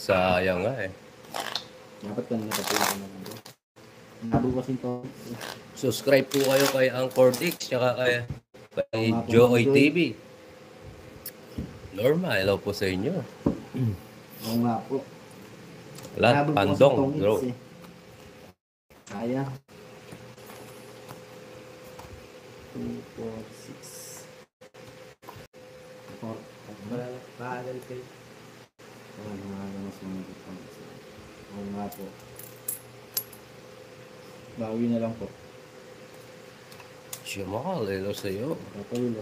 Sayang nga eh. Dapat ka na nakapila ka naman bro. Nabo kasi to. Subscribe po kayo kay Angkor Dix, tsaka kay Oo nga po, Joy Ma'am Joy. TV. Norma, hello po sa inyo. Oo nga po. Lahat, Nabog po kasi pandong, tong bro. hits eh. Kaya. 2, 4, 6. 4. Bagal kayo. Ano nga mas mga dito. Oo nga po. Bawi na lang po. Jamal, hello sa iyo. Papawilo.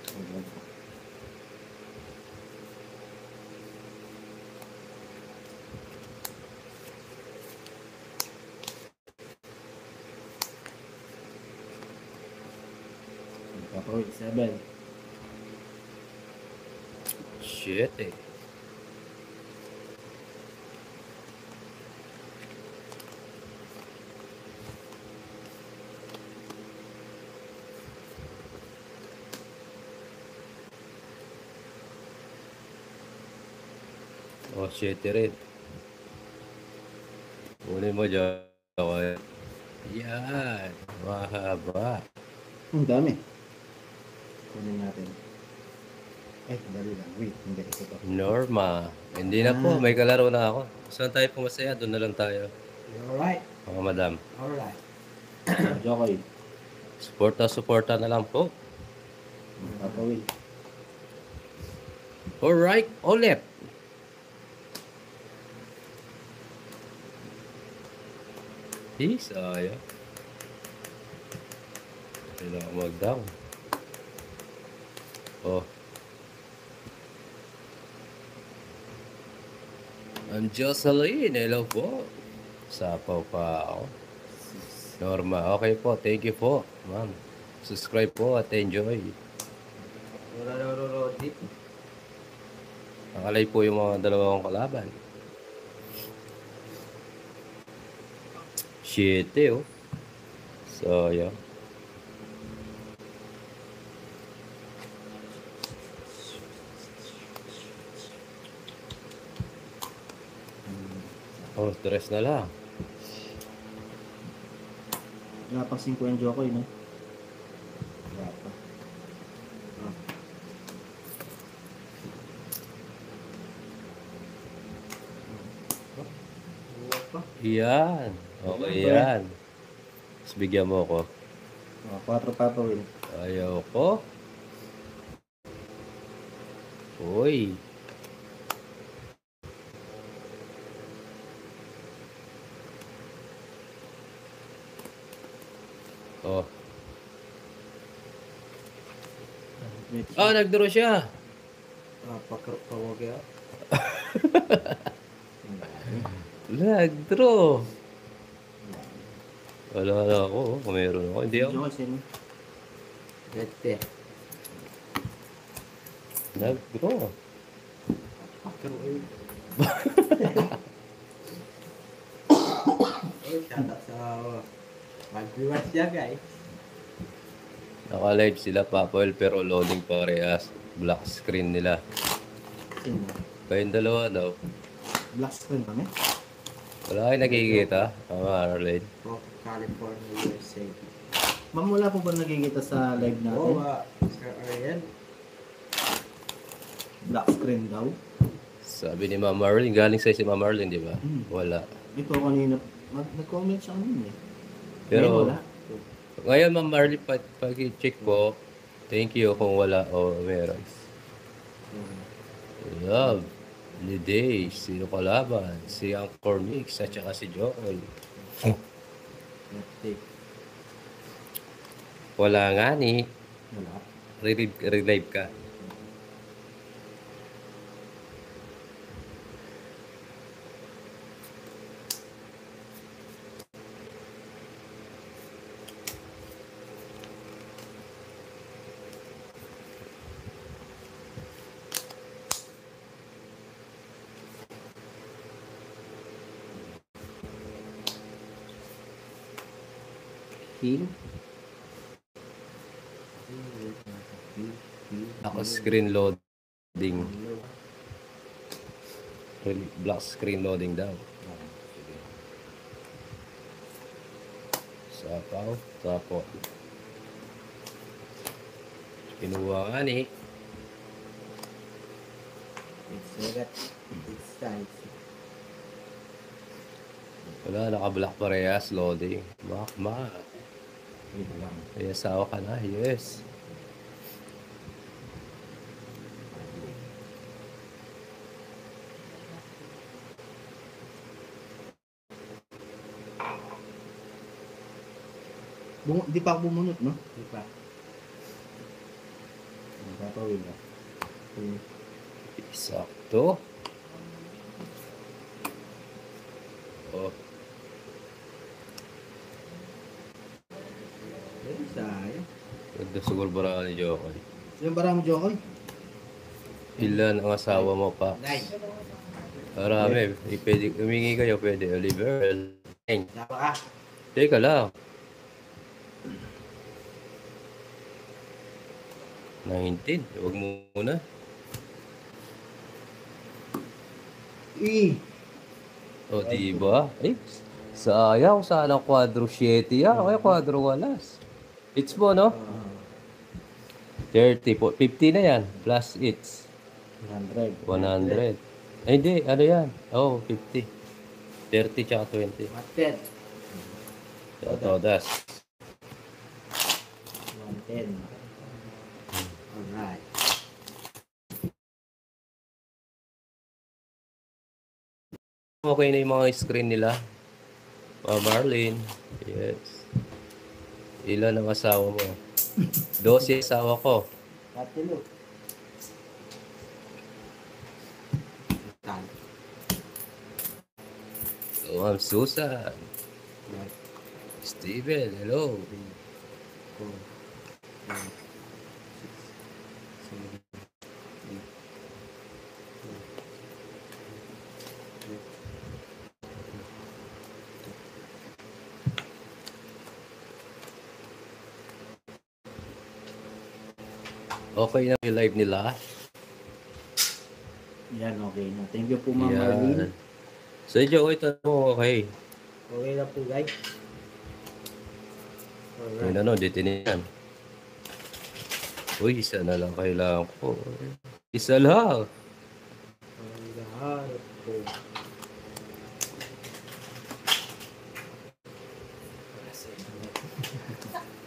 Papawilo. 7. Shit eh. Oh, shit rin. Uli mo dyan. Yan. Mahaba. Ang dami. Kunin natin. Dali lang. Wait, hindi. Ito to. Norma. Hindi na po, may kalaro na ako. Saan tayo pumasaya? Doon na lang tayo. Alright. Mga madam. Alright. Jokoy. Suporta na lang po. Papawil. Alright, ulit. Sayang. Kailangan mag-down. Oh. I'm Jocelyn. Hello po. Sapaw pa ako. Norma. Okay po. Thank you po, ma'am. Subscribe po at enjoy. Deep. Nakalay po yung mga dalawang kalaban. Shit eh, oh. Sayang. Oh, stress na lang. Wala pang 5 yung Jokoy, no? Wala pa. Yan. Okay yan. Tapos bigyan mo ako. 4 papawil. Ayaw ko. Uy. Oh. Oh, nagdraw siya. Pawag ya. Nagdraw. Wala na ako. Kung meron ako. Hindi ako. Jokoy, sino? Gete. Nagdraw. Shoutout sa mag-viewers siya guys. Naka-live sila, Papel, pero loading parehas. Black screen nila. Sino? Kayong dalawa daw. Black screen kami? Wala kayo nakikita? Arlene. From California, USA. Ma'am, wala po ba nakikita sa live natin? Oo, Sir Ariel. Black screen daw. Sabi ni Ma'am Marlene, galing sa'yo si Ma'am Marlene, di ba? Wala. Ito kanina, nag-comment siya kanina eh. Pero, Ngayon wala. ngayon Ma'am Marlene, pag-check po, thank you kung wala o meron. Love. Ni Day, sino kalaban? Si Angkor Mix at saka si Joel. Wala nga ni. Wala. Relive ka. Heal. Ako screen loading. Black screen loading daw. Sige. Sapaw. Tapo. Kinuha nga ni. It's sugat. It's size. Wala, naka-black parehas. Loading. Wait lang. May asawa ka na. Yes. Di pa ako bumunot, no? Di ba? Papawin ka. Sakto. Oh. Eh, sayang. Ganda siguro bara ni Jokoy. Yung bara mo, Jokoy? Ilan ang asawa mo pa? Nice. Marami. Pwede, humingi kayo, pwede. Oliver. Tama ka. Teka lang. 19. Huwag muna. O, diba? Eh, sayang. Sana quadro 7 yan. Kaya quadro walas. It's mo, no? 30 po. 50 na yan. Plus it's 100. 100. Ay, hindi. Ano yan? Oh, 50. 30 tsaka 20. Matet. So, todas. 110. Alright. Okay na yung mga screen nila. Marlene. Yes. Ilan ang asawa mo? 12 asawa ko. Patulo. Tan. Oh, Ma'am Susan. Right. Steven, hello. 4, 5, 6, 7, 8, Okay na yung live nila. Yan, okay na. Thank you po, Ma'am Marlene. Yan. So, Joe, ito mo, okay. Okay na po guys. Yun Alright. ano, ditinihan. Uy, isa na lang kailangan ko. Isa lang. Ang lahat po.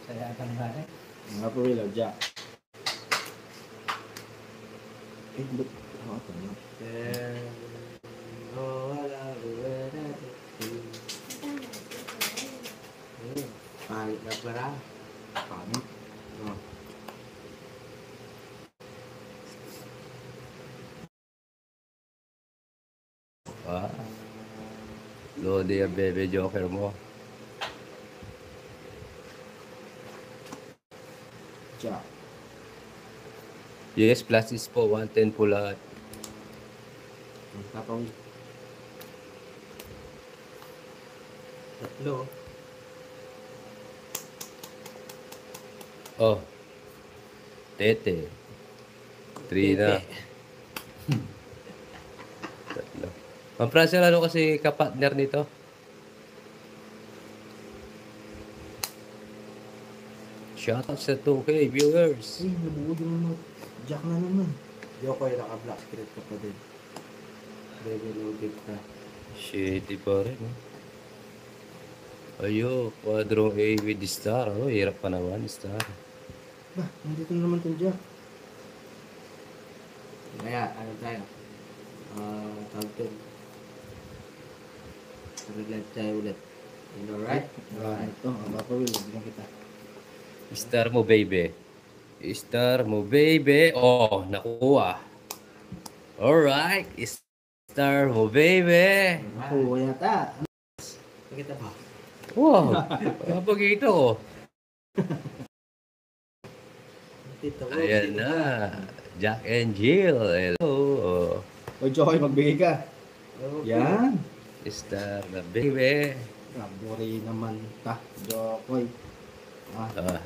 Saya akan balik. Mga pawila, Jack. Ba't? Ako ito, no? Pahit na pala. Paano? Oh. Ah. Lodi ang bebe joker mo. Jack. Yes, plus is po. 110 po lahat. Ang tapang tatlo. Oh. Tete. 3 na. Tatlo. Ang Francel, ano kasi kapatner nito? Shoutout sa 2K viewers. Uy, nabuo yung mga Jack na naman. Yoko yung naka-black screen ka pa din. Baby loaded ka. Shitty pa rin. Ayo, quadrong A with star. Oh, hirap pa naman, star. Bah, nandito na naman itong Jack. Kaya, ano tayo? Tawag doon. Nag-live tayo ulit. Alright? Alright. Ito, ang papawila, bigyan kita. Star mo, baby. Star mo, baby. Oh, nakuha. Alright. Star mo, baby. Ako, yata. Pakita ba? Wow. Kapag ito. Tito mo. Ayan na. Jack and Jill. Hello. O, Jokoy, magbigay ka. Okay. Yan. Star na, baby. Rabori naman ta, Jokoy. Ah,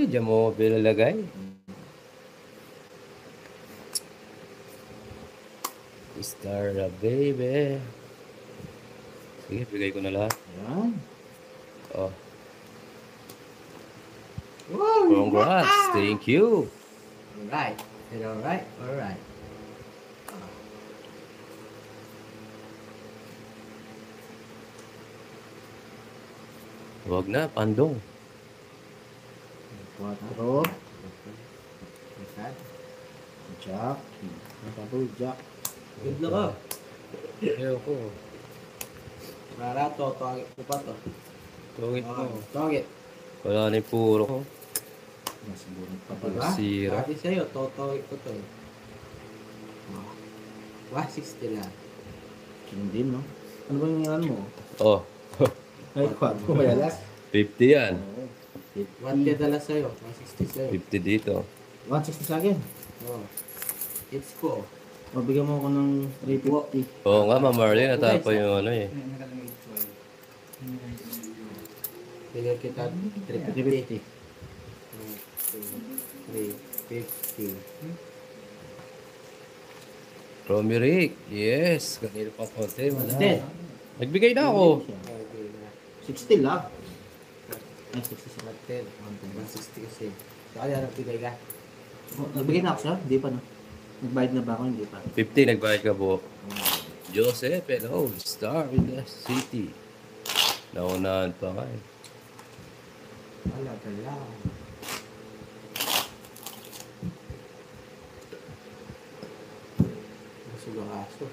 Diyan mo pilalagay. Star na baby. Sige, bigay ko na lahat. Yan. Oh, Wow! congrats. Thank you. Alright. Alright. Alright. Huwag na, pandong. 4. Masad. Jack. Double Jack. Good luck ah. Ayaw ko. Para to, tawagit ko pa to. Tungit Okay, mo. tawagit. Wala na yung puro ko. Mas bunot pa Diba? pala. Sira. Sabi sa'yo, totawagit ko to eh. 160 lang. King din, no? Ano ba yung yan mo? Oh, Ay, 4. Mayalas. 50 yan. Oo. 1 kaya dala sa'yo, 160 sa'yo. 50 dito. 160 sa akin. Oh. It's ko. O, bigyan mo ako ng 350. Oo nga, Ma'am Marlene, natapa yung ano eh. Bigyan kita 350. 350. 350. Romy Rick, yes. Kanina pa konti. Wala. 10. Nagbigay na ako. Okay na. 60 lang. Ay, 60 sa 10. 160 kasi. So, kaya nagbigay ka? Nagbigay na ako sir? Hindi pa, no? Nagbayad na ba ako? Hindi pa. 50, nagbayad ka po. Joseph, hello. Star in the city. Naunahan pa nga eh. Wala ka lang. Masugang aso.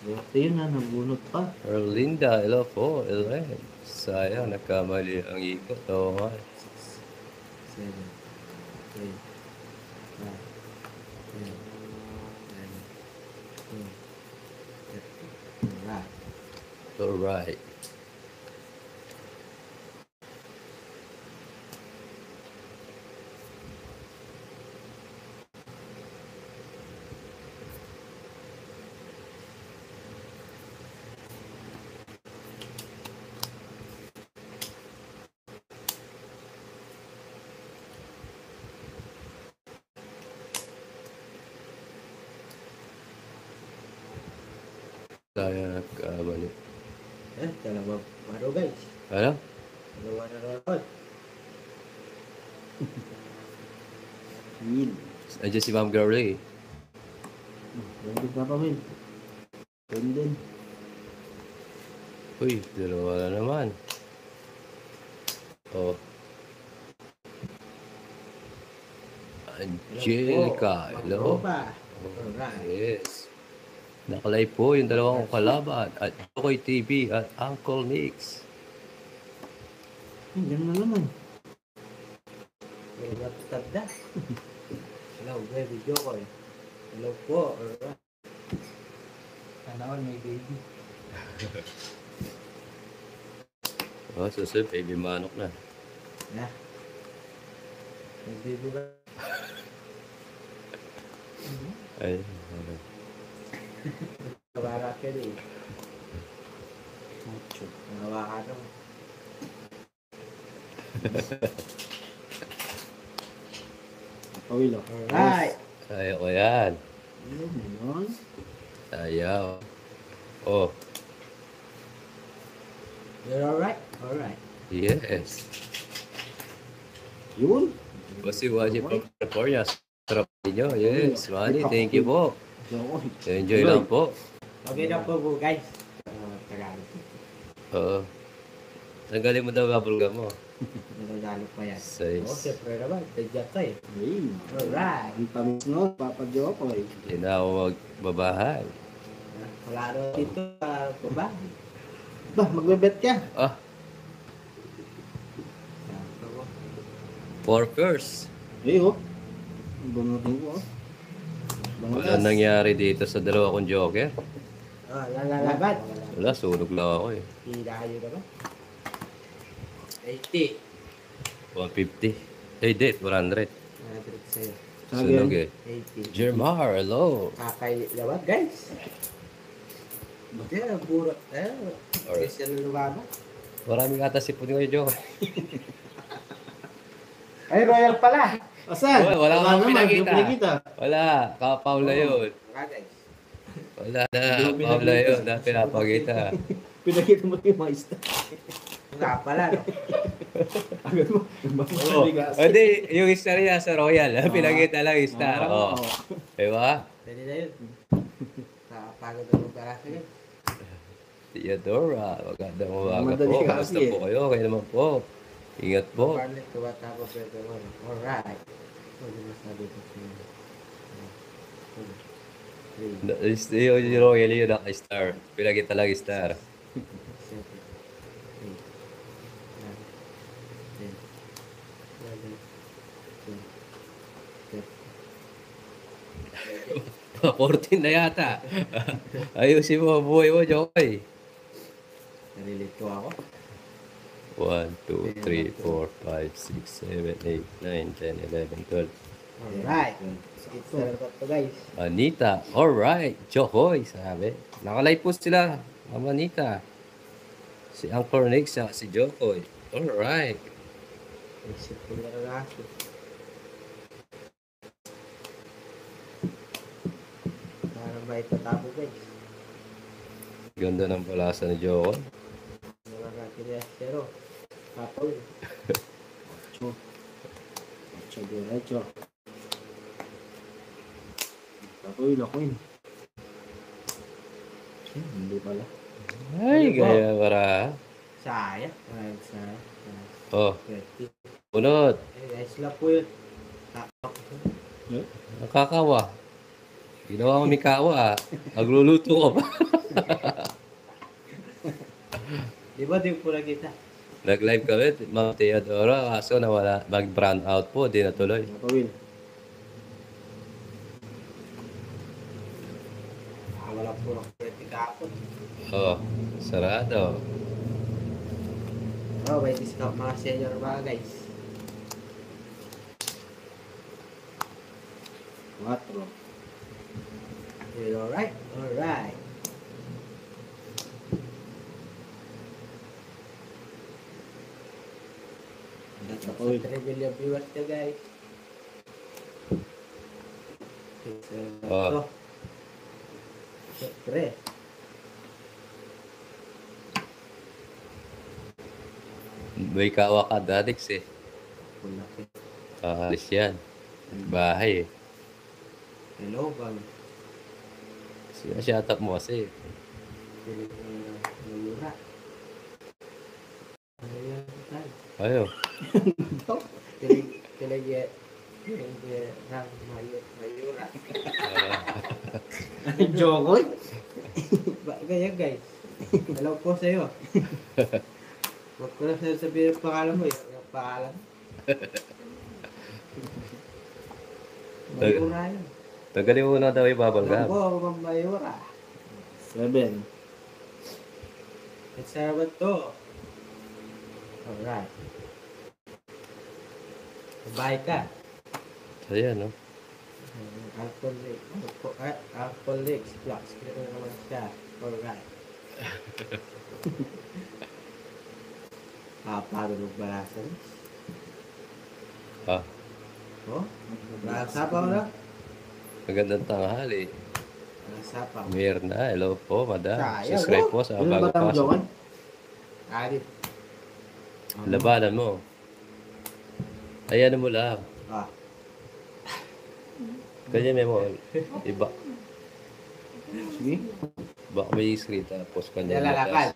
Swerte yun na, nabunot pa. Erlinda, hello po. Ellen. Sayang, nagkamali ang ikot. Oo nga. 7, 8, 9, 10, 11, 12, 13. Alright. Sayang, nagkamali. Dalawa paro guys. Ano? Dalawa na rood. Will. Andiyan si Ma'am Girlie. Pwede ka pa, Will. Pwede din. Uy, dalawa na naman. Oh. Angelica, hello. Pa. Alright. Yes. Nakalay po yung dalawang kong kalaban at Jokoy TV at Uncle Mix. Ay, ganun na naman. May matanda. Hello, baby Jokoy. Hello po. Alright. Sana all may baby. Oh, susunod, baby manok na. Na. May baby ba? Ay, ano. Kabara ka rin. Macho. Nawa ka naman. Ako, Will, oh. Alright. Ayaw ko yan. Yun. Ayaw. Oh, You're alright? Alright. yes. Yun. Kasi watching from California. Sarap ninyo. Yes, Manny, thank you po. Jokoy. Enjoy lang po. Okay na po guys. Tagalog. Oo. Tanggalin mo daw bubblegum mo. Tagalog pa yan. Size. Oo, siyempre naman. Tadya ka eh. Ayun. Alright. Ang tamis, no? Papa Jokoy. Hindi na ako magbabahay. Wala rin dito ba? Ba, magbebet ka. Ah, for first. Ay, oh. Bunutin ko, oh. Wala nangyari dito sa dalawa kong joker. Lalalaban. Wala, sunog lang ako eh. Hilayo naman. 80. 150. Eh, date, 100. Nandito sa'yo. Sunog eh. 80. Jermar, hello. Kakailawan guys. Buti na, puro. Alright. Special na lumaban. Maraming ata sipon ngayon, Joker. Ay, royal pala. Asan? Wala akong naman, hindi ko pinakita. pinakita. Wala, kapaul na yun. Mga guys. Wala na, Hindi mo paul na pinakita. yun. Na pinapakita. Pinakita mo yung mga star. Nga pala, no? Agad mo. Oh, hindi, yung istorya sa Royal. Pinakita lang yung star. Oo. Oh. Diba? Pwede na yun. Nakapagod na ng para sa'yo. Theodora, magandang umaga Madali po. kasi Kamusta eh. po kayo? Kayo naman po. Ingat po. Barnett, tumatapos pwede mo. Alright. Pwede mo sabi ko sa'yo. Yung Royal yun, naka-star. Pinakita lang yung star. 14 na yata. Ayusin mo ang buhay mo, Jokoy. Nalilito ako. 1, 2, 3, 4, 5, 6, 7, 8, 9, 10, 11, 12. Alright. It's to guys. Anita, alright. Jokoy, sabi. Nakalive po sila, Mama Anita. Si Uncle Nick, saka si Jokoy. Alright. Isip ko na lalaki. Parang ba itatabo guys? Ganda ng palasa ni Jokoy. Wala ka kiniyasero. Kapol. Ocho, diretso. Lakoy, lakoy. Hindi pala. Ay, gaya para. Sayang. Sayang. Oh, 20. unod. Guys lang po yun. Nakakawa. Ginawa mo mikawa. Nagluluto ko pa. Di ba di po nakita? Nag-live kami, Ma'am Theodora, kaso nawala, mag-brand out po, di natuloy. Nakawin. Wala po ng 20 kahapon. Oh, sarado. Oh, may discount mga senior mga guys. 4. Alright? Alright. Sa 3 million viewers na guys. Oh. Siyempre. May kawa ka, Dadix eh. Malaki. Alis yan. Bahay eh. Hello, bang. Shut up mo kasi. Mayura. Ayaw. Mayura. Jokoy? Ganyan guys. Hello po sa'yo. Huwag ko na sa'yo sabihin ang pangalan mo. Yung pangalan. Mayura yun. Tagalin mo na daw yung bubble Hello gum. po, Mayura. 7. It's Sarah to. Alright. Bye ka. Ayan, no? Alcoholics plus. Kaya naman siya. Alright. Paano magbalasan? Ah, Oh? Nakasapaw na? magandang tanghali. Nakasapaw. Mirna, hello po, madam. Sayang, Subscribe oh. po sa Ano bago ba tama, pasok. Jokoy? Adit. Labanan mo. Ayan mo lang. Ah. Ganyan mo. Iba. Sige. Baka may screen tapos kanya Nalalakad.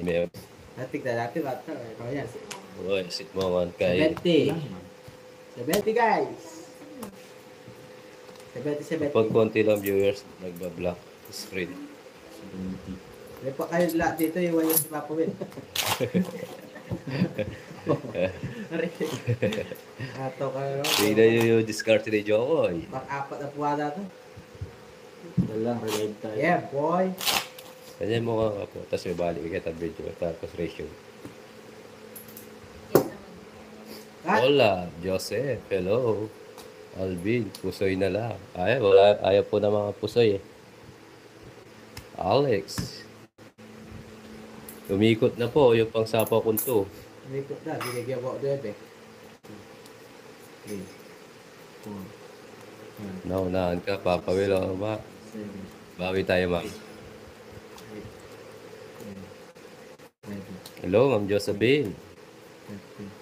may Natignan natin. Ito yan. Uy, sit mo man kay 70. 70 guys. 70. pag konti lang viewers nagbablock screen. 70. May pa kayo lahat dito. Iwan yung si Papa Will. Ato ka rin. Tingnan yung discard ni Jokoy. Pang-apat na puwada to. Dalang relive tayo. Yeah, boy. Ganyan mo nga po. Tapos may balik kita video. Tapos ratio. Cut. Hola, Joseph. Hello. Alvin, pusoy na lang. Ayaw po na mga pusoy eh. Alex. Umikot na po yung pangsapaw kong to. Umikot na. Binigyan ko 9. 3, 4, 5, Naunahan ka, Papa Will. O ba? 7, Bawi tayo, ma'am. 8, 9, 10, Hello, Ma'am Josephine. 13.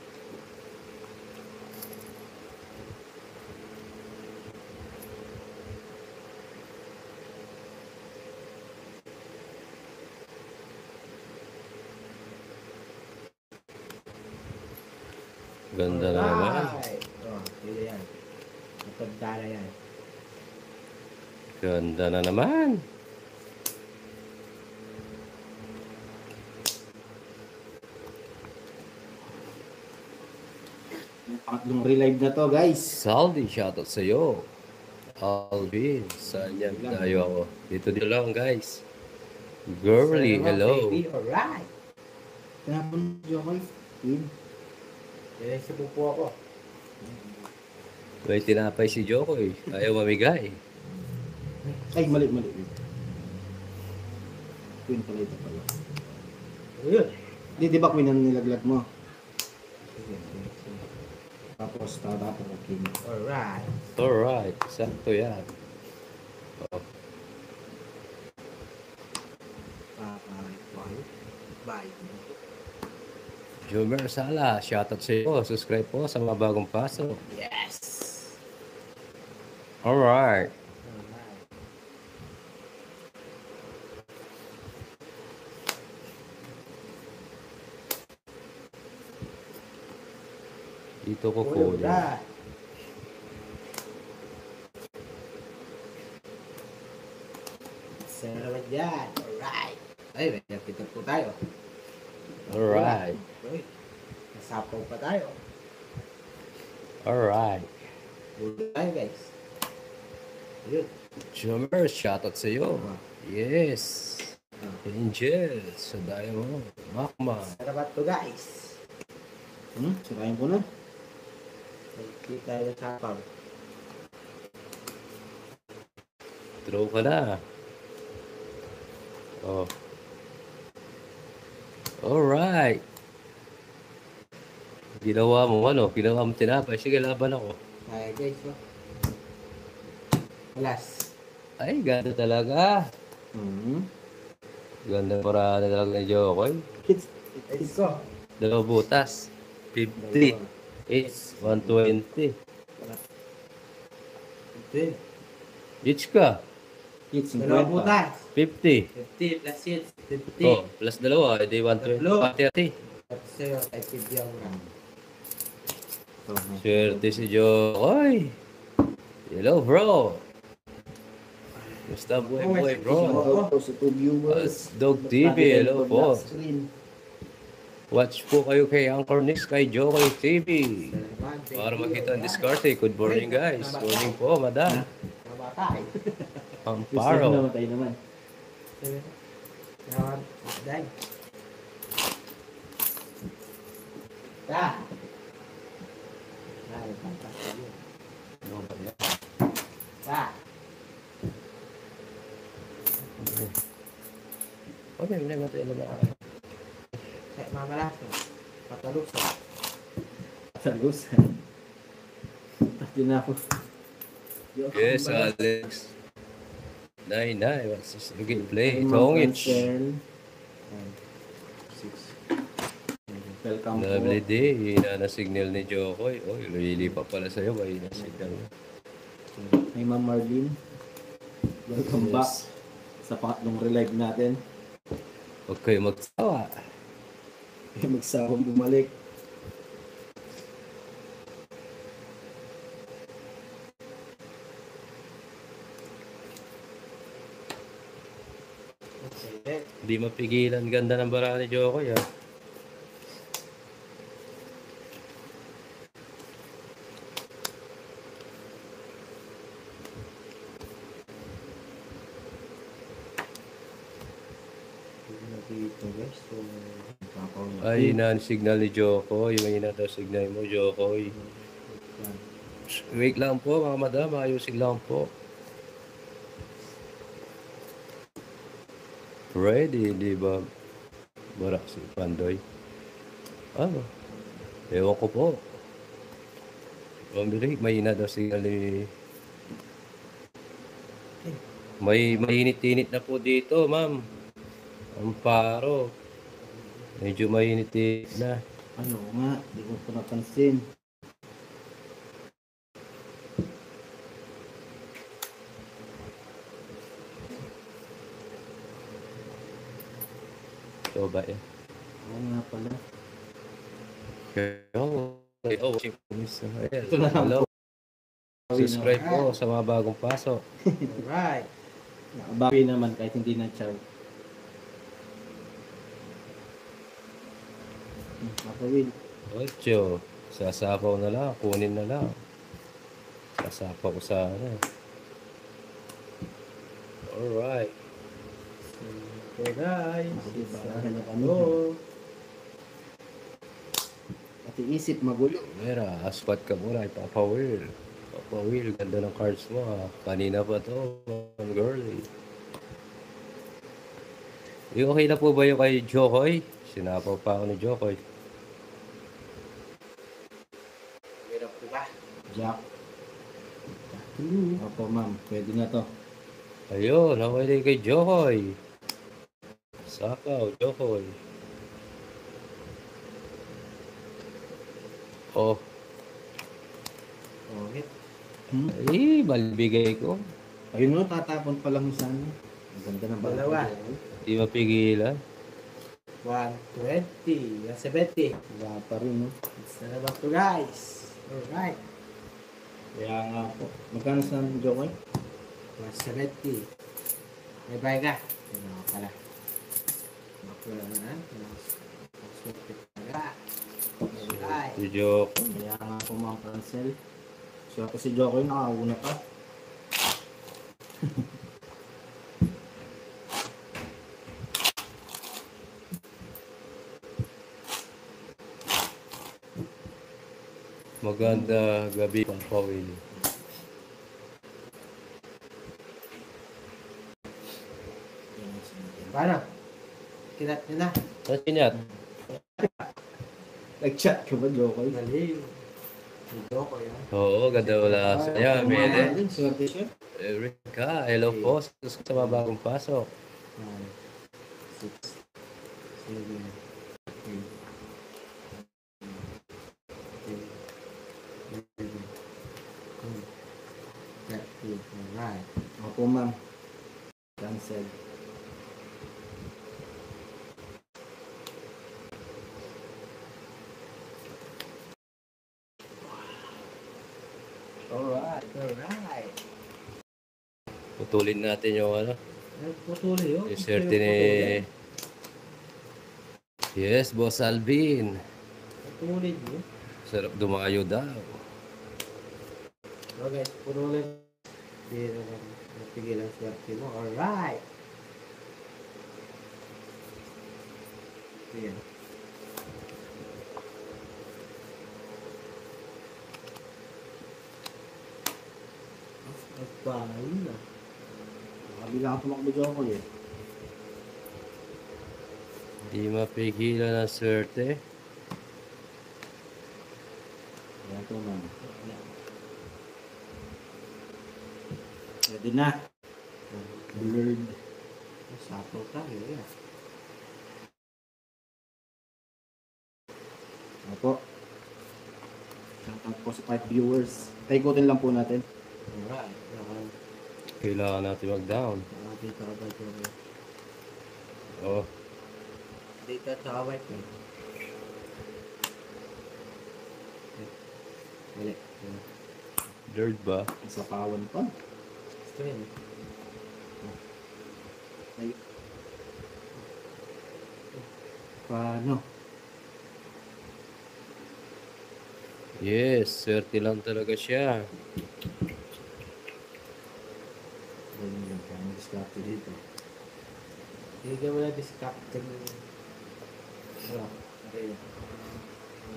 Ganda na naman. Alright. Oh, yun yan. Matanda na yan. Ganda na naman. Pangatlong relive na to, guys. Saldi, shoutout sa'yo. Alvin, saan yan? Tayo ako. Dito lang, guys. Girly, hello. Baby, alright. Tinapon yung Jokoy. Win. Yan sa pupo ako. May tinapay si Jokoy. Ayaw mamigay. Ay, mali. Queen pala ito pala. Ayun. Di ba Queen ang nilaglag mo? Sige, sige, sige. Tapos tatapos ko King. Alright. Alright, sakto yan. Oh, Bye. Jomer Sala, shoutout sa'yo. Subscribe po sa mga bagong pasok. Yes! Alright. Alright. Dito ko kunin. Alright. Sana naman yan. Alright. Ay, may napitan po tayo. Alright. Uy, nasapaw pa tayo. Alright. Ulo tayo, guys. Ayun. Jomer, shoutout sa'yo. Yes. Angel, sa daya mo. Makma. Salamat to, guys. Sirayin ko na. Hindi tayo nasapaw. Throw ka na. Oh. Alright. Ginawa mo ano? Ginawa mo tinapay. Sige, laban ako. Kaya, guys, oh. Alas. Ay, ganda talaga. Hmm. Ganda parada talaga ni Jokoy. Let's go. Dalawa butas. 50. It's 120. Ito. Each ka. Hits Dalawa 50. butas. 50. 50 plus hits. 50. Oh, plus dalawa. Edi 120. Tatlo. 30. At sa'yo, ay pidyaw na. Swerte si Jokoy. Hello, bro. Basta buhay, bro. Shoutout sa 2 viewers. Dog TV, hello po. Watch po kayo kay Anchor Nix, kay Jokoy TV. Salamat. Para makita ang diskarte. Good morning, guys. Morning po, madam. Namatay. Amparo. Namatay naman. Salamat. Day. Ta. Ay, fantastic yun. Ta. Okay, may matay na ba? Kaya mamalas mo. Patalusan. Sagus. Pati na ako. Yes, Alex. Nay, what's this again? Play. Tongich. 6. Welcome Lovely po. day. Hina na signal ni Jokoy. Oh, lili pa pala sa'yo. Hina signal. Hey, Ma'am Marlene. Welcome back sa pangatlong relive natin. Huwag kayo magsawa. Magsawang bumalik. Okay. Hindi mapigilan. Ganda ng bara ni Jokoy, ah. Dito guys. So, Ay, hina ang signal ni Jokoy. May hina daw signal mo, Jokoy. Wait lang po, mga madam. Ayusin lang po. Ready, di ba? Barak si Pandoy. Ano? Ewan ko po. Bumili, mahina daw signal ni... May mainit-init na po dito, ma'am. Amparo. Medyo mainit-init na. Ano nga, di ko pa napansin. So ba eh? Oo nga pala. Watching po, miss. Ayan. Ito na lang Hello. po. Subscribe po sa mga bagong pasok. Alright. Nakabawi naman kahit hindi na chow. Papa Will. 8. Sasapaw na lang. Kunin na lang. Sasapaw ko sa ano. Alright. Okay guys. Saan na ano? Pati isip magulo. Mera, aspat ka muna. Papa Will. Papa Will, ganda ng cards mo ha. Kanina pa to. Ang girly. Yung okay na po ba yung kay Jokoy? Sinapaw pa ako ni Jokoy. Meron po ba? Jack. Opo ma'am, pwede na to. Ayun, okay na yung kay Jokoy. Sakaw, Jokoy. Oh, Okay. eh, malibigay ko. Ayun no, tatapon pa lang sa ano. Ang ganda ng Dalawa. Di mapigilan. 120. 170. Wala pa rin no. It's na naman to guys. Alright. Kaya nga po. Magkano sa Jokoy? 170. May bayad ka? Ano pala? Makula na. Maswerte talaga. Alright. Si Jokoy. Kaya nga po mga cancel. So ako si Jokoy nakauna pa. Maganda gabi, Papa Will. Paano? Kinat nyo na. Saan sinyat? Nag-chat ka ba Jokoy? Galing. Ito ko yan. Oo, ganda wala saya. Mede. Swerte siya. Erika, hello po. Sa mga bagong pasok. 6, 7, 8, 9, 10, 11, 12, 13. Alright. Opo ma'am. Cancel. Alright. Alright. Putulin natin yung ano. Putuli yun. Yung swerte ni... Yes, Boss Alvin. Putuli yun. Sarap dumayo daw. So guys, putuli. Hindi naman napigil ang swerte mo. Alright. Ayan. Ayun na. Nakabila ka tumakbo Jokoy eh. Di mapigilan ang swerte. Ayan to ma'am. Pwede na. Blurred. Sapo tayo yan. Opo. Shoutout po sa 5 viewers. Taikutin lang po natin. Alright. Kailangan natin mag-down. Dito ka ba ito? Oh, Dito sa white mo. Mali. blurred ba? Sa kawan pa. Screen. Ay. Paano? Yes, swerte lang talaga siya. Ganyan lang. Paano diskarte dito? Hindi ka wala disconnected. Ano? Okay.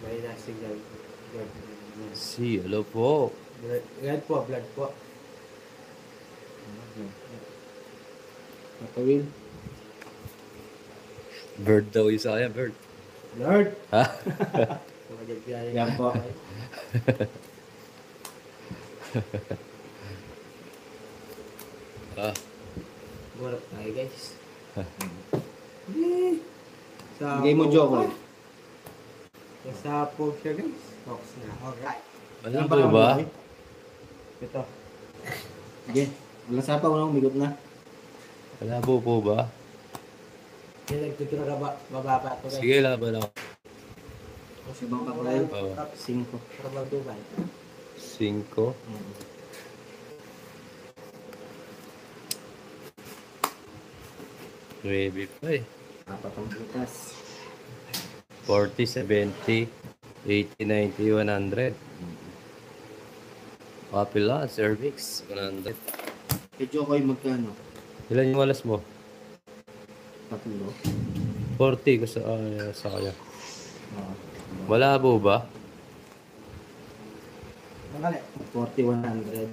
May nasigal. Si, hello po. Blood po, blood po. Papa Will. Bird daw isa kaya, bird. Lord! Ha? Yan po. Ah, Gulat tayo guys. Bigay mo Jokoy. Nasapog siya guys. Box na. Alright. wala po ba? Ito. Sige. Wala sapaw na, umigot na. Wala po ba? Yung nagtuturo ka ba? Mababa ito guys. Sige, laban ako. Kasi bang kakulay? Oo. 5. Para magdubay. 5. Nuebe pa eh. Apat ang butas. 40, 70, 80, 90, 100. Kapila, cervix, 100. Kay Jokoy magkano? Ilan yung alas mo? 3. 40 ko sa kanya. Oo. Wala po ba? Nakali. 40, 100.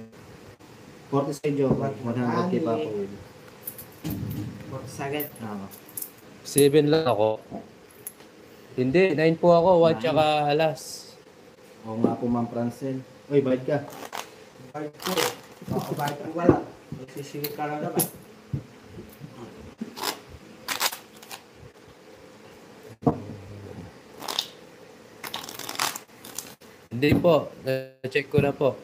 40 sa Jokoy. 100 kay Papa Will. Sagad. Oo. 7 lang ako. Hindi, 9 po ako. 1 tsaka alas. Oo nga po, Ma'am Francel. Uy, bayad ka. Bike ko. Baka bike ko wala. Magsisingit ka lang naman. Hindi po. Na-check ko na po.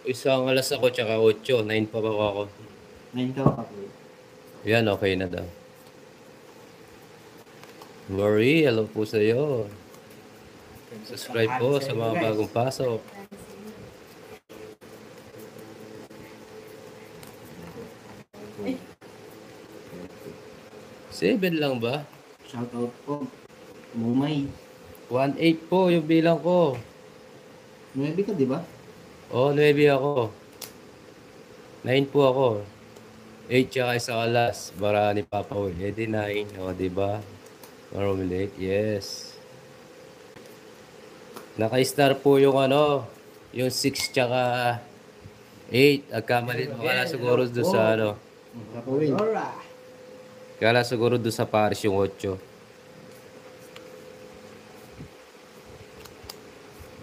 Isang alas ako tsaka 8. 9 pa ako. 9 ka, Papa Will. Yan, okay na daw. Marie, hello po sa iyo. Subscribe po sa mga bagong pasok. Seven lang ba? Shoutout po. Mumay. 1.8 po yung bilang ko. 9 ka, di ba? Oh, 9 ako. 9 po ako. 8 tsaka isang alas. Bara ni Papa Will. Eh di 9. O, di ba? Normally 8. Yes. Naka-star po yung ano, yung 6 tsaka 8. Agkamalit mo. Kala siguro doon sa ano. Papa Will. Alright. Kala siguro doon sa Paris yung 8.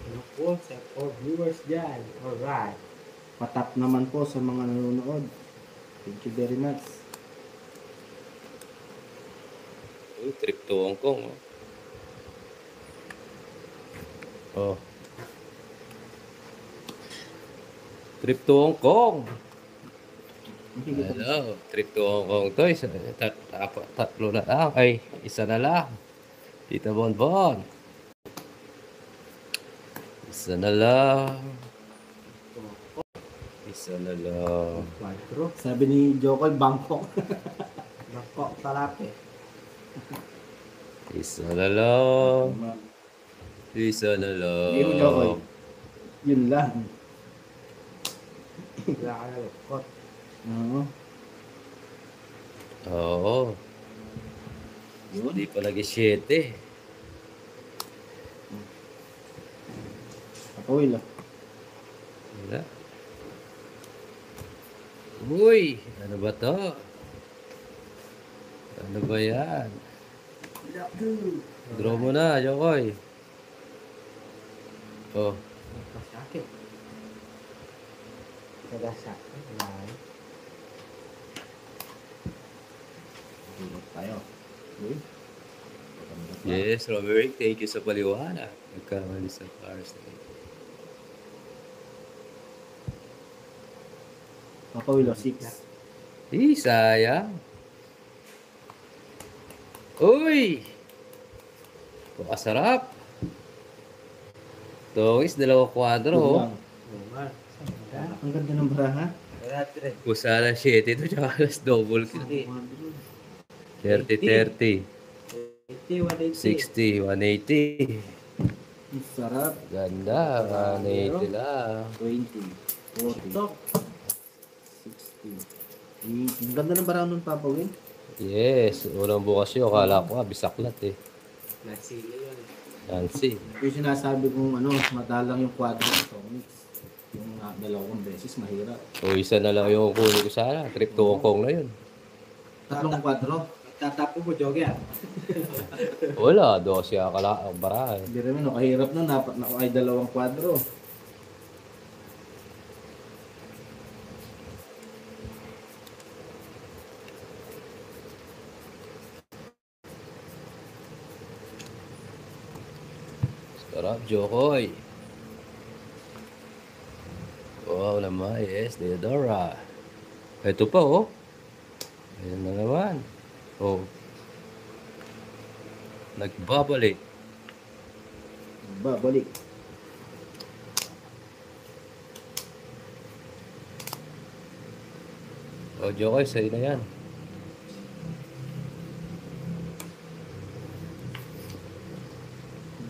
Ano po sa 4 viewers dyan. Alright. Patap naman po sa mga nanonood. Thank you very much. Trip to Hong Kong. Oh. Trip to Hong Kong. Hello. Trip to Hong Kong to. Tatlo na lang. Ay, isa na lang. Tita Bonbon. Isa na lang. Isa na lang. 4. Sabi ni Jokoy, Bangkok. Bangkok talapi. Isa na lang. Isa na Hindi mo Jokoy. lang. Yun lang. Wala ka na lukot. Oo. Oo. Yun. Hindi pa lagi 7. Papa Will. Wala. Uy, ano ba to? Ano ba yan? Draw mo na, Jokoy. Oh, Masakit. Nagasakit. Wala. Tulog tayo. Uy. yes, Robert. Thank you sa paliwanag. Nagkamali sa Paris. Papa Will, 6. Sayang. Uy! Pakasarap. Tongis, 2 kwadro. Oh. Naman. Ang ganda ng baraha. Wala rin. Kusala 7 ito, tsaka alas double kill. 30, 30, 80, 180. 60, 180. Ang sarap. Ganda, 180 lang. 20. 40. Tok. 60. Ang ganda ng baraha nun, Papa Will. Yes, unang bukas yun. Akala ko nga, bisaklat eh. Nasili yun. Nancy. Yung sinasabi kong madalang yung quadro ng Tomix. Yung 2 beses, mahirap. O, isa na lang yung kunin ko sana. Trip to Hong Kong na yun. 3 quadro. Tatapo mo, Jogi ah. Wala, 12 akala ang barahan. Hindi rin, kahirap na. Dapat na ay 2 quadro. Sarap, Jokoy. Wow naman, yes, Deodora. Ito pa, oh. Ayan na naman. Oh. Nagbabalik. Babalik. Oh, Jokoy, sa'yo na yan.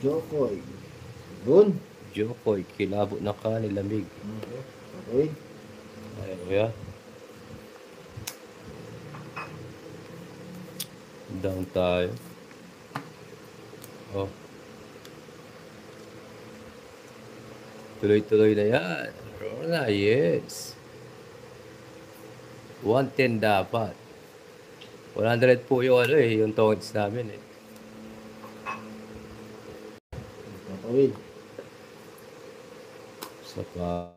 Jokoy. Yun. Jokoy, kilabo na ka, nilamig. Okay. Ayan, kuya. Down tayo. Oh. Tuloy-tuloy na yan. Rona, yes. 110 dapat. 100 po yung ano eh, yung tongits namin eh. Papawid. Sa pa.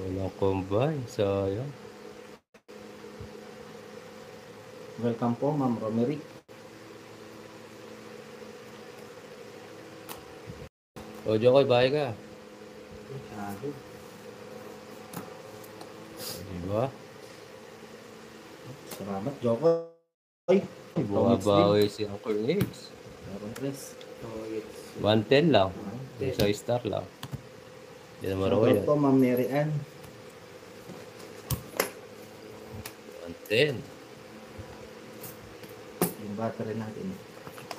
Walang combine, sayang. Welcome po, Ma'am Romerick. O, Jokoy, bahay ka. Masyado. Diba? Salamat, Jokoy. Bumabawi si Uncle Nix. Meron tres. So, it's 110 lang. Sa star lang. Hindi naman raw Salamat yan. po, Ma'am Mary Ann. 110. Yung battery natin.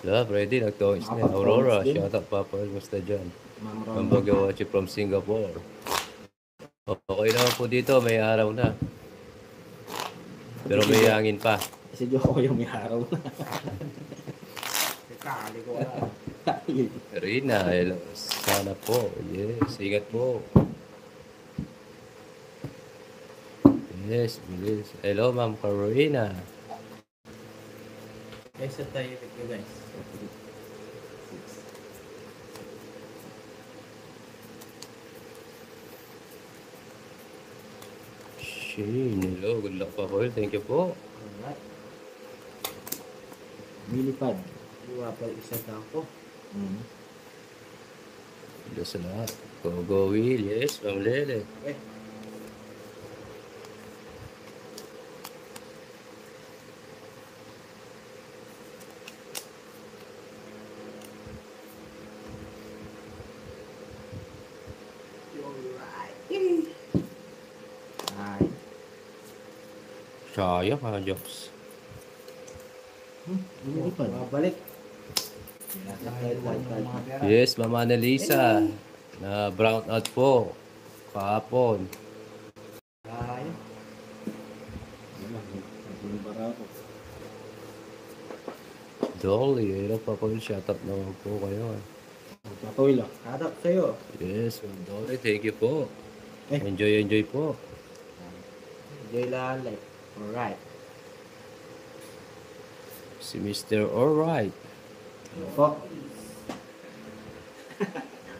Love, ready. Nag-tongits na. Aurora, shout out Papa. Basta dyan. Ma'am Ang Romerick. watching from Singapore. Okay naman po dito. May araw na. Pero may hangin pa. Si Jokoy yung may araw na. teka, hindi ko alam. Rina, hello. Sana po. Yes, ingat po. Yes, bilis. Hello, Ma'am Carolina. Guys, sa tayo with you guys. Shane, hello. Good luck pa po. Thank you po. Alright. Bilipad. Iwa pa isa lang ko. Hello sa lahat. Go, Will. Yes, Ma'am Lele. Okay. Ay. Sayang ha, Jobs. Bilipad. Mabalik. Yes, Mama Annalisa. Na brown out po. Kahapon. Ay. Dolly, hello pa po. Shout out naman po kayo. Papawid lang. Harap sa'yo. Yes, Ma'am Dolly. Thank you po. Eh. Enjoy po. Enjoy lalay. Alright. Si Mr. Alright. Po.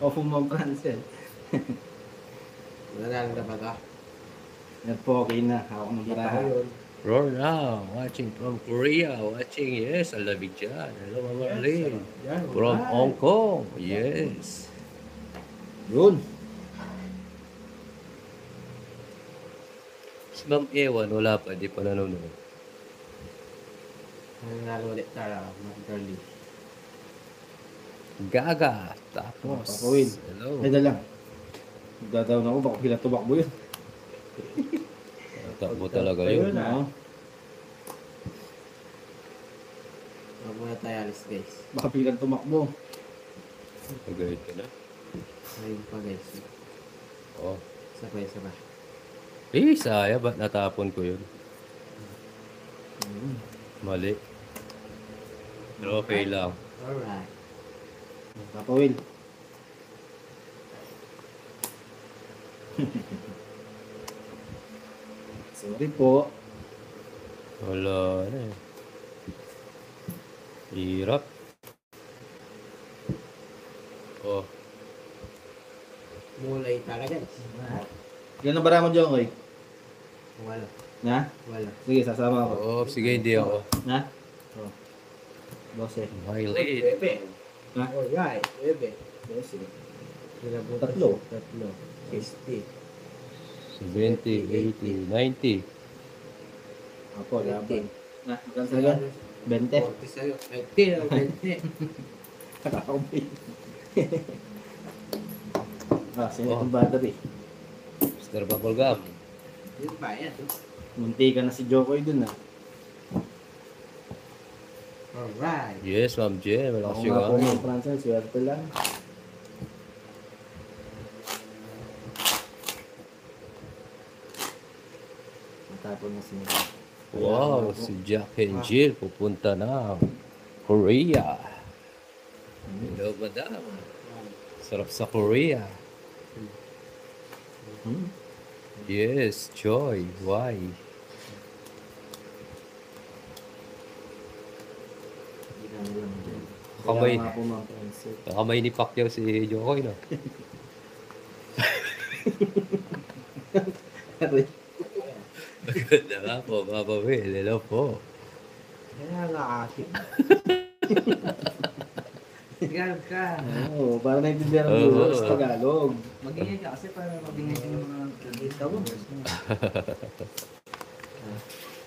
O Ma'am Francel. Wala na ba ka? Yan po, okay na. Hawak ng Kita ko baraha. yun. Roar now, watching from Korea. Watching, yes, ang labig dyan. Hello, Mama Arlene. Yan. From alright. Hong Kong. Yes. Yun. Si Ma'am Ewan, wala pa. Di pa nanonood. Nanalo ulit tara. Mga girly. Gaga. Tapos. Papawid. Hello. Ay, lang. Dadaw na ako, baka pila tumakbo yun. Takbo talaga yun. Ayun, Oo. Huwag muna tayo alis guys. Baka pila tumakbo. Ganito na. Ayun pa guys. Oh. Sabay-sabay. Eh, saya. Ba't natapon ko yun? Mali. Pero okay lang. Alright. Papawid. Sorry po. Wala na eh. Hirap. Oh. Mulay talaga guys. Yan ang bara mo dyan, oy. Wala. Na? Wala. Sige, sasama ako. Oh, sige, hindi ako. Na? Oh. 12. My lead. Bebe. Ha? Alright, bebe. 12. Kinabutas Tatlo. siya, Tatlo. 60. 70, 80, 90. Apo, laban. Na, magkano Sa'yo, sa'yo? 20. 40 sa'yo. 20 o 20. Nakakaumpay. Ah, sino Oh. itong battery? Mr. Bubblegum. Yun ba yan? Munti ka na si Jokoy dun ah. Alright. Yes, Ma'am Jen. Ako Malakas yung nga po hangin. mga Francis, swerte lang. Matapon na si Mika. Wow, si Jack and Jill pupunta na Korea. Hello, madam. Sarap sa Korea. Hmm? Yes, Joy. Why? Hindi na alam dyan. Kamay. Kaya nga po mga Francis. Nakamay ni Pacquiao si Jokoy, no? Ganda nga po, Papa Will. Hello po. Kaya nakakit. Ganun ka. Oo, para naintindihan ng Oo. viewers Tagalog. Mag-ingay ka kasi para mabingay ka ng mga viewers mo.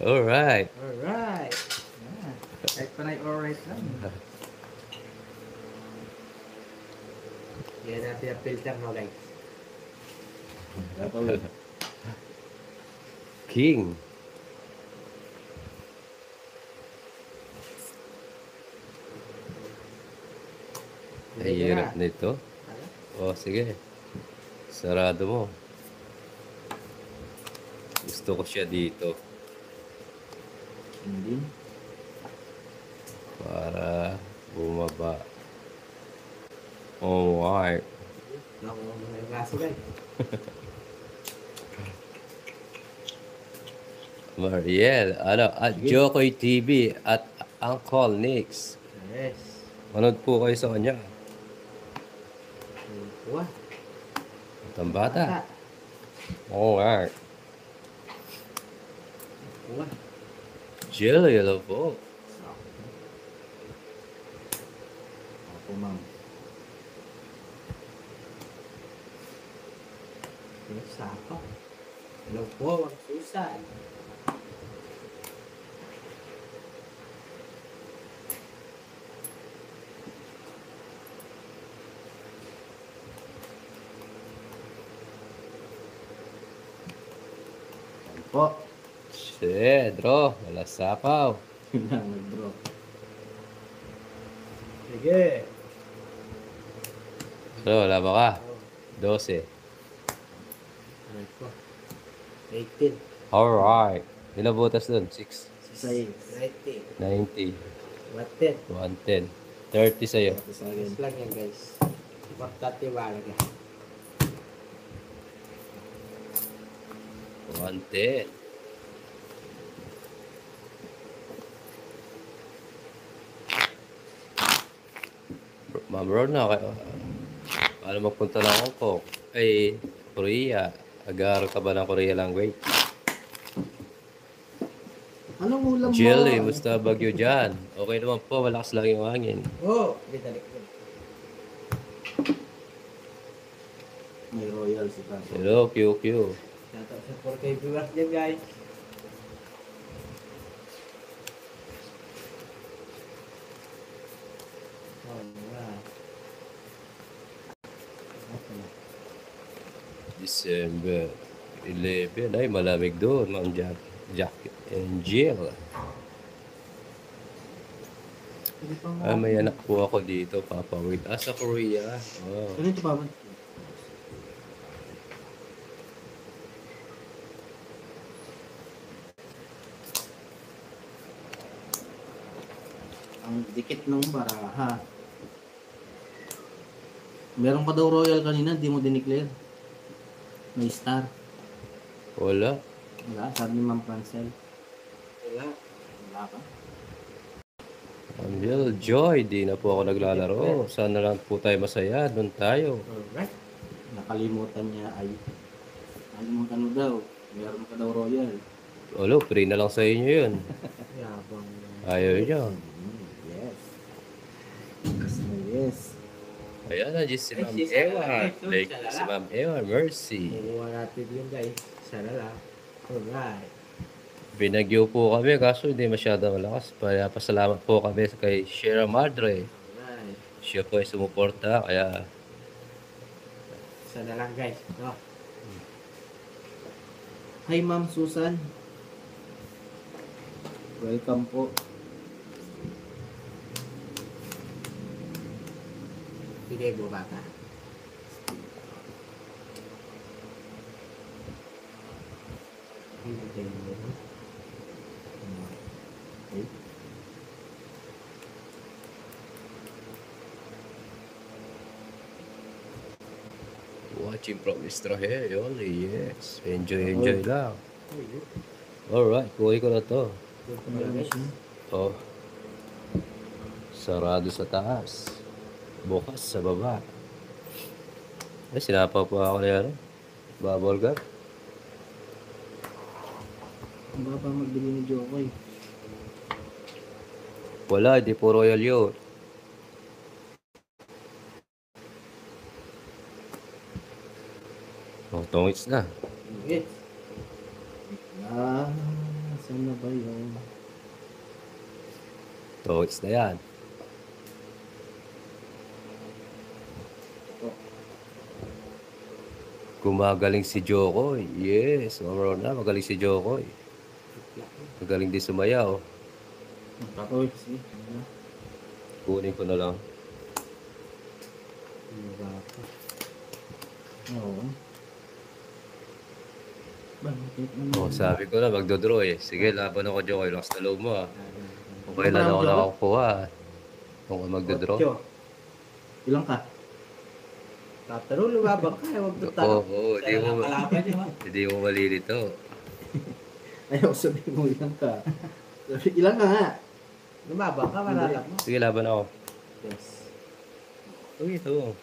Alright. Alright. Kahit pa na alright lang. Yan natin ang filter mo guys. Dapat King. Ay, hirap nito. O, sige. Sarado mo. Gusto ko siya dito. hindi. Para bumaba. Alright. Nakuha mo na yung kaso guys. Mariel, at Jokoy TV at Uncle Nix. Yes. Manood po kayo sa kanya. Kuha. Ang bata. Alright. Kuha. Jill, hello po. Ako ma'am. Sapa. Hello po, ang susay. Po. Pedro, wala sapaw. Kailangan bro. Sige. So, wala ba ka? 12. Ano po? 18. Alright. Ilang butas dun? 6. 6. 90. 90. 110. 110. 30 sa'yo. Ito sa akin. Yes lang yan guys. Importante wala ka. 110. Ma'am Rona, paano magpunta ng Hong Kong? Ay, Korea.Ag-aaral ka ba ng Korea language? Anong ulam mo? Jelly, musta bagyo dyan? Okay naman po, malakas lang yung hangin. Oh! Dali. May royal si Papo. Hello, QQ. Shoutout sa 4K viewers dyan guys. Alright. December 11. Ay, malamig doon, Ma'am Jack and Jill. Ah, may anak po ako dito, Papa Will. Ah, sa Korea. Oh. Ano ito, Papa? Ang dikit ng baraha. Meron pa daw royal kanina, di mo dineclare. May star. Wala. Wala, sabi ni Ma'am Francel. Wala. Wala ka. Angel, Joy, di na po ako naglalaro. Sana lang po tayo masaya. Doon tayo. Alright. Nakalimutan niya ay nakalimutan mo daw. Meron ka daw royal. Olo, free na lang sa inyo yun. Yabang. Ayaw niyo. Yes. Yes. Ayan na, si Ay, Ma'am si Sarah Ewa. lang, eh. Like, Sarah si lang. Ma'am Ewa, mercy. Kukuha natin yun guys. Sana lang. Alright. Binagyo po kami, kaso hindi masyadong malakas. Kaya pasalamat po kami kay Sierra Madre. Alright. Siya po ay sumuporta, kaya Sana lang guys. No? Hi, Ma'am Susan. Welcome po. Hindi mo bata. Hindi mo. Okay. watching from Israel, only, yes. Enjoy lang. Alright, kuha ko na to. Oh. Sarado sa taas. Bukas sa baba. Ay, sinapaw pa ako na yan. Bubble gum. Ang baba magbili ni Jokoy. Wala, hindi po royal yun. Oh, tongits na. Yes. Ah, saan na ba yun? Tongits na yan. Gumagaling si Jokoy. Yes, overall na. Magaling si Jokoy. Magaling din sumayaw. Oy, see? Kunin ko na lang. Oo. Bakit Oh, sabi ko na, magdodraw eh. Sige, laban ako, Jokoy. Lakas na loob mo ah. Okay lang ako nakakuha. Kung ako magdodraw. Ilang ka? Tataro, lumabang ka. Huwag mo Oo, hindi mo, Kalaban niyo ha. hindi mo malilito. Ayaw sabihin mo ilang ka. Sabi, ilang ka nga? Lumabang ka, malalak mo. Sige, laban ako. Yes. Uy, ito.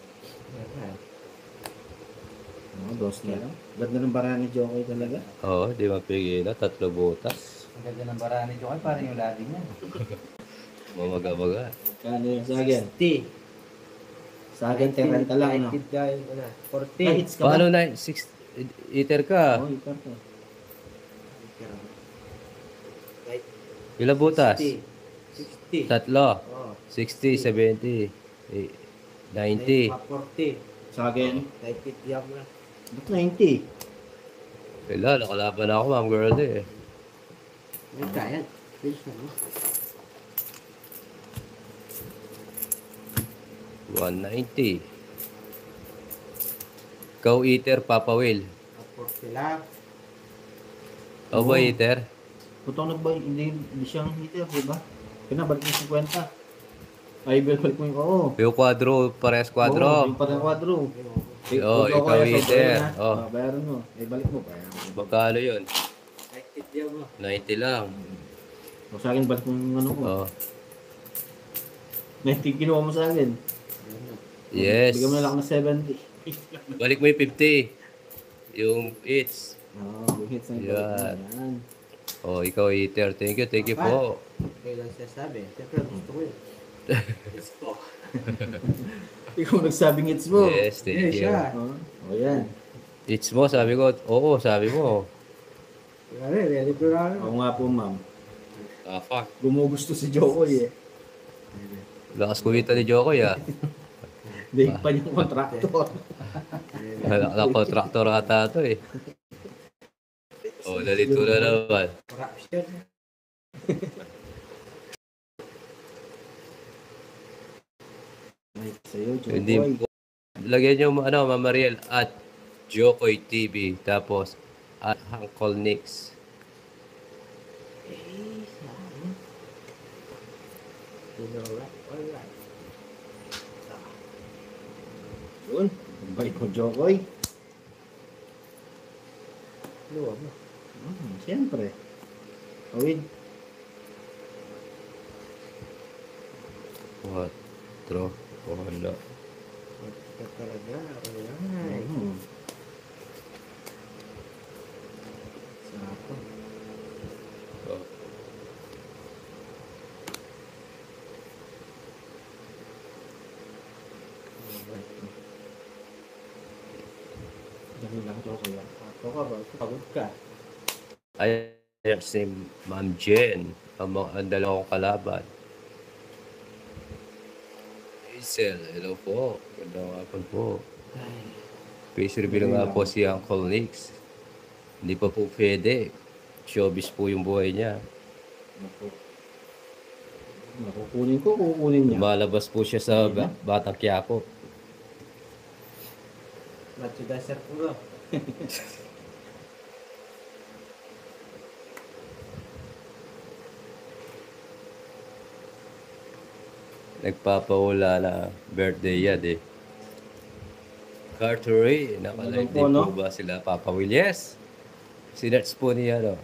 Oo, dos na lang. Ganda ng bara ni Jokoy talaga. Oo, di mapigilan. 3 butas. Ang ganda ng barani nyo kayo, parang yung lagi niya. Mamaga-maga. Kano yung sa akin? 60. Sa akin, 30 lang, no? 40. Kahits ka ba? Paano na? 6 eater ka? Oo, ikaw to. Ilang butas? 60. 3. Oh. 60, 70, 90. 40. Sa akin, 90 diyan mo na. ba't 90? Wala, nakalaban ako, ma'am girl eh. May kaya. Please na mo. 190. Ikaw eater, Papa Will. 40 lang. Ikaw ba eater? Putong nagbay, hindi siyang hitter, di ba? Pinabalik mo 50. Ay, balik mo yung, oo. Yung quadro, pares Oo, quadro. yung parang quadro. Oo, ikaw hitter. Oo. Bayaran mo. Ay, balik mo. Bayaran mo. Magkano yun? 90 diyan mo. 90 lang. O sa akin, balik mo yung ano ko. Oo. 90 kinuha mo sa akin. Yes. Bigyan mo na lang ako ng 70. Balik mo yung 50. Yung eats. Oo, hits na yung Yan. Yan. Oh, ikaw eater. Thank you po. Kayo lang siya sabi. Siyempre, gusto ko yun. Let's go. Ikaw nagsabing hits mo. Yes, thank you. siya. O yan. Eats mo, sabi ko. Oo, sabi mo. Ready to run. Ako nga po, ma'am. Ah, fuck. Gumugusto si Jokoy eh. Lakas kumita ni Jokoy ah. Hindi pa niyang kontraktor. Nakakontraktor ata ito eh. Oh, nalito na naman. Corruption. Ay, sa'yo, Hindi Jokoy. po. Lagyan nyo ano, Mama Riel at Jokoy TV. Tapos at Uncle Nix. Alright. Yun. Ang bait mo, Jokoy. Luwa mo. Siyempre. Awid. What? Tro. Wala. Ito talaga. Alright. Sarap. Oh. Dali lang, Jokoy. Ako ka ba? Pagod ka. Ay, si Ma'am Jen. Ang dalawang kalaban. Hazel, hello po. Gandang hapon po. Face reveal nga po si Uncle Nix. Hindi pa po pwede. Showbiz po yung buhay niya. Kukunin ko, kukunin niya. Lumalabas po siya sa Batang Quiapo. Matsudaser ko ba? Nagpapahula na birthday yan eh. Cartery, nakalive din po ba sila Papa Will? Yes! Sinerts po niya, no?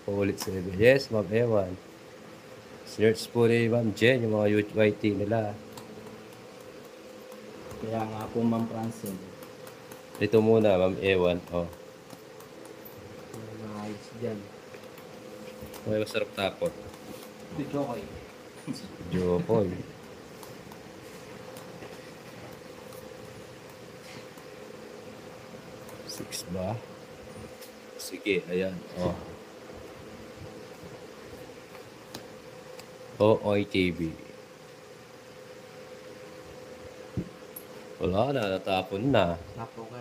Paulit sa iba. Yes, Ma'am Ewan. Sinerts po ni Ma'am Jen, yung mga UYT nila. Kaya nga po, Ma'am Francine. Ito muna, Ma'am Ewan. Oh. Mga ayos dyan. May masarap tapot. Ito, Jokoy. Jokoy. Six ba? Sige, ayan. Oh. OOY TV. Wala na, natapon na. Sapo ka.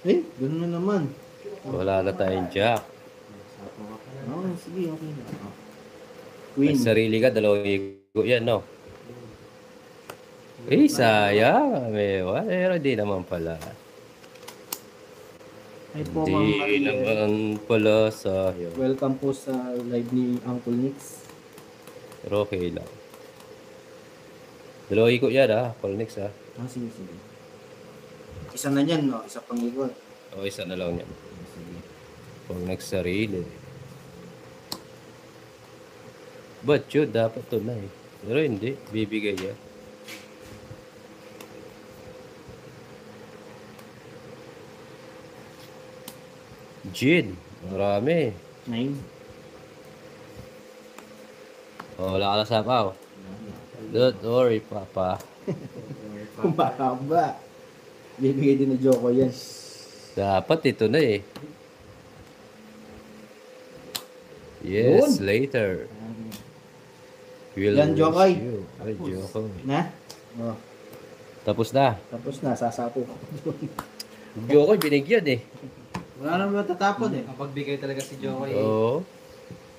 Eh, gano'n na naman. Wala na tayong jack. Sapo ka pa na. Oo, sige, okay na. May Queen. sarili ka, dalawang igo yan, no? Eh, sayang. Pero di naman pala. Ay po, Ma'am Di Mariel. naman pala sayang. Welcome po sa live ni Uncle Nix. Pero okay lang. Dalawang igo yan, ha? Polnix, ha? Ah, sige, sige. Isa na yan, no? Isa pang ikot. O, isa na lang yan. Sige. Pag nagsarili. But yun, dapat to na eh. Pero hindi, bibigay yan. Jin, marami. 9. O, wala ka na sapaw. Don't worry, Papa. Kumahaba. Bibigay din ni Joko yan. Dapat ito na eh. Yes, later. We'll Yan, wish Jokay. you. Ay, Jokay. Na? Oh, Tapos na. tapos na, sasapo. Jokay, binigyan eh. Wala naman matatapon eh. Kapag bigay talaga si Jokoy. Oo.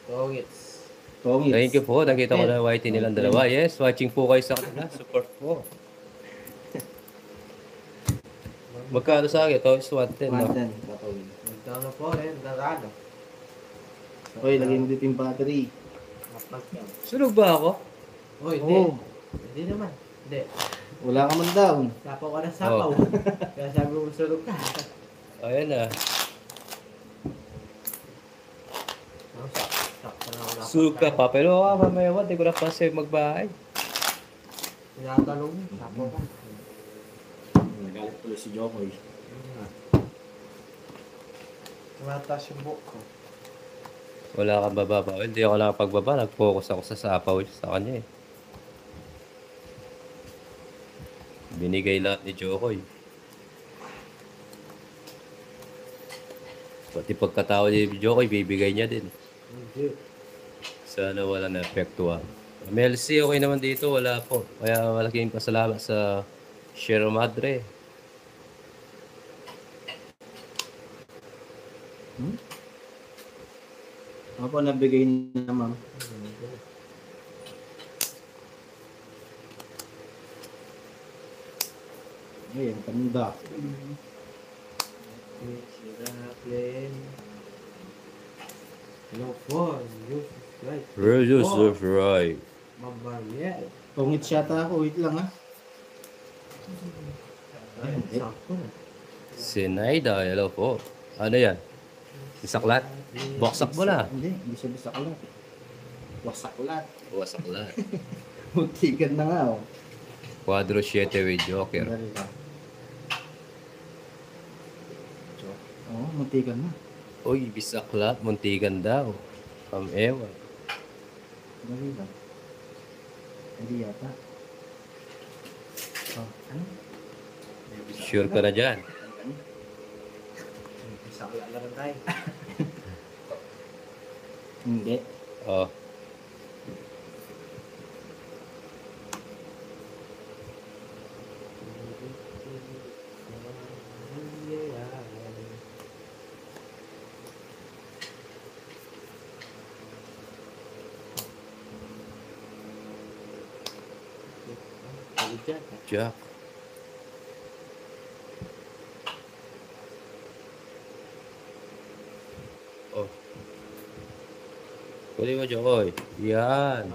Tongits. Tongits. Thank you po. Nakita ko na whitey nilang dalawa. Yes, watching po kayo sa kanila. Support po. Magkano sa akin? Ito is 110, no? 110. Papawin. Nagtaon na po eh. Narado. Okay, lagyan mo dito yung battery. Kapag yan. Sunog ba ako? Oh, hindi. Oo. Hindi naman. Hindi. Wala ka man down. Sapaw ka na sapaw. Kaya sabi mo sulog ka. Ayan na. Sakto na ako. Suka pa. Pero mamaya, di ko na kasi magbahay. Tinatanong mo. Sapaw ka. Nagalit tuloy si Joko eh. Tumataas yung buhok ko. Wala kang bababa. Hindi ako nakapagbaba. Nag-focus ako sa sapaw sa kanya eh. Binigay lahat ni Jokoy. Pati pagkatawa ni Jokoy, bibigay niya din. Hindi. Sana wala na epektuhan. MLC, okay naman dito. Wala po. Kaya malaking pasalamat sa Sierra Madre. Ako nabigay na, ma'am. Ay, ang ganda. Siraplin. Hello po. You right. Radius of right. Mamariel. Tongits yata ako. Wait lang, ha. Ay, sakto na. Sinaida, hello po. Ano yan? Isaklat? Boksak mo na. Hindi siya bisaklat. Wasaklat. Wasaklat. Muntikan na nga, oh. Quadro 7 with Joker. Dali lang. Oo, muntikan na. Uy, bisaklat. Muntikan daw. Ewan. Dali lang. Hindi yata. Oh, ano? Sure ka na dyan. Isa ko lang tayo. Hindi. Oh. Jack. Oh. Kunin mo, Jokoy. Yan.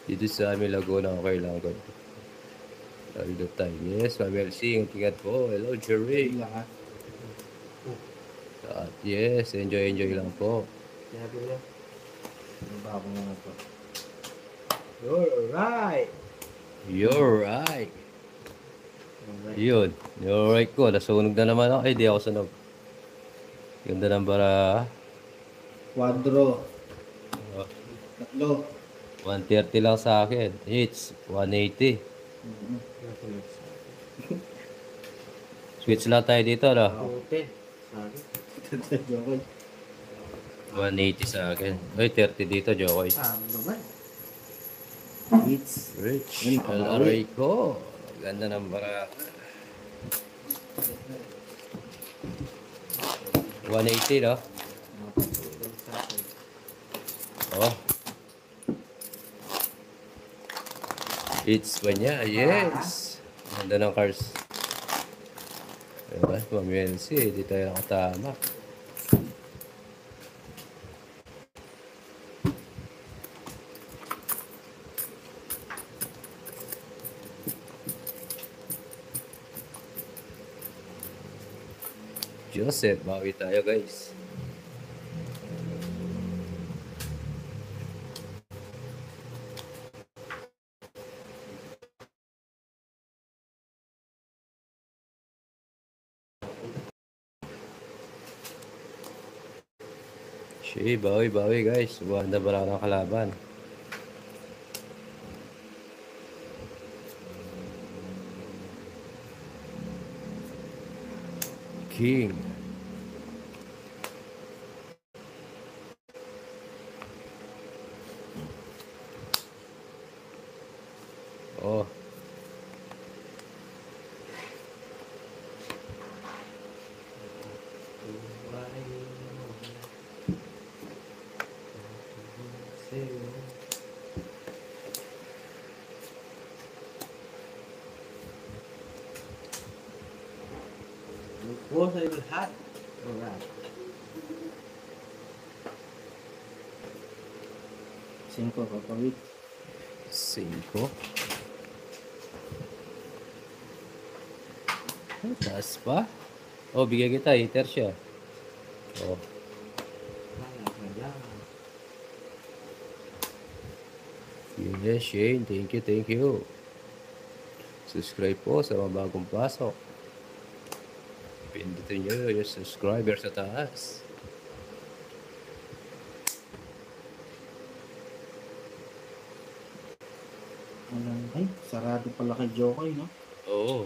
Dito sa amin Laguna, okay lang. God. All the time. Yes, Ma'am Elsie. Ingat po. Hello, Jerry. Hindi lang ha. At yes, enjoy lang po. Ano ba ako nga ito? You're right. You're right. Yun. You're right ko. Nasunog na naman ako. Ay, di ako sunog. Ganda ng bara. Quadro. Oh, Tatlo. 130 lang sa akin. Hits. 180. Mhm. Switch lang tayo dito, no? Puti. Sorry. Jokoy. 180 sa akin. Ay, 30 dito, Jokoy. Naman. Hits. Rich. Yun, LRA ko. Ganda ng bara. 180, no? Oh. Hits pa niya. Yes. Ganda ng cars. Diba? Mamiensi. Hindi tayo nakatama. Joseph, bawi tayo guys. Bawi guys. Buwan na bara ng kalaban. King. Oh. What I will have. Alright. 5 papawit. 5. Ay, taas pa. Oh, bigyan kita. Hater siya. Oh. Yes, Shane. Thank you. Subscribe po sa mga bagong pasok. Pindutin nyo yung subscriber sa taas. Ay, sarado pala kay Jokoy, no? Oo.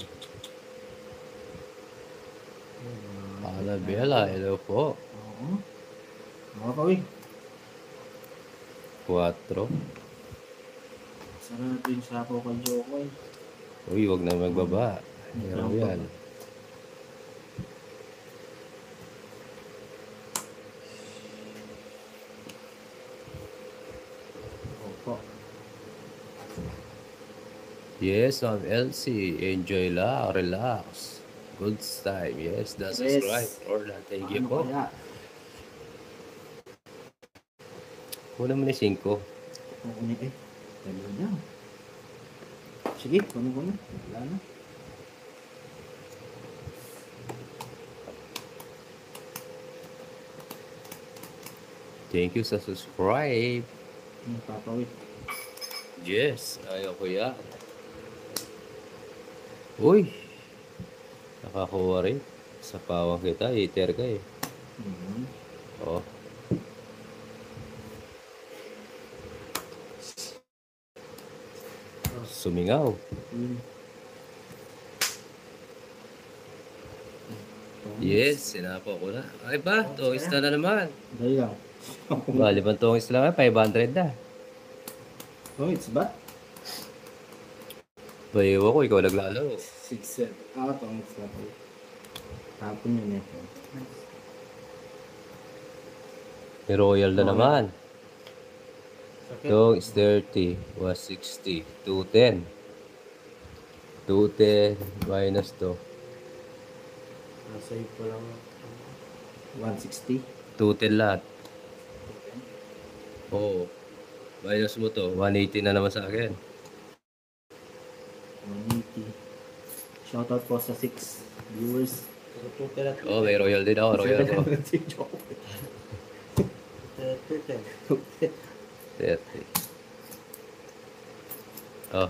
Alabela, hello po. Oo. Makapawit. 4. Sarado yung sapo kay Jokoy. Uy, wag na magbaba. Meron yan. Opo. Yes, I'm LC. Enjoy lang. Relax. Good time. Yes, that's Yes. right. Orla, thank you Ano po. kaya? Kunin mo na 5. Kukunin eh. Dalo na. Sige, kunin ko na. Wala na. Thank you sa subscribe. Papawit. Yes, ayaw ko yan. Uy, nakakuha rin. Sa pawang kita, hater ka eh. Mhm. Oh. sumingaw. Hmm. Yes, sinapo ko na. Ay ba? Tongis na naman. Dali lang. Ba, 5 tongis lang, 500 na. Oh, it's ba? Bayo ko, ikaw naglalo. 6, 7. Tong it's na po. Tapon yun eh. May royal na naman. Sakit. Tong is 30, was 60, 210. 210 minus to. Nasa iyo pa lang. 160. 210 lahat. Oo. Minus mo to, 180 na naman sa akin. 180. Shoutout po sa 6 viewers. Tutel at Oo, may royal din ako, royal ko. Si Joke. tutel. 30. Oh,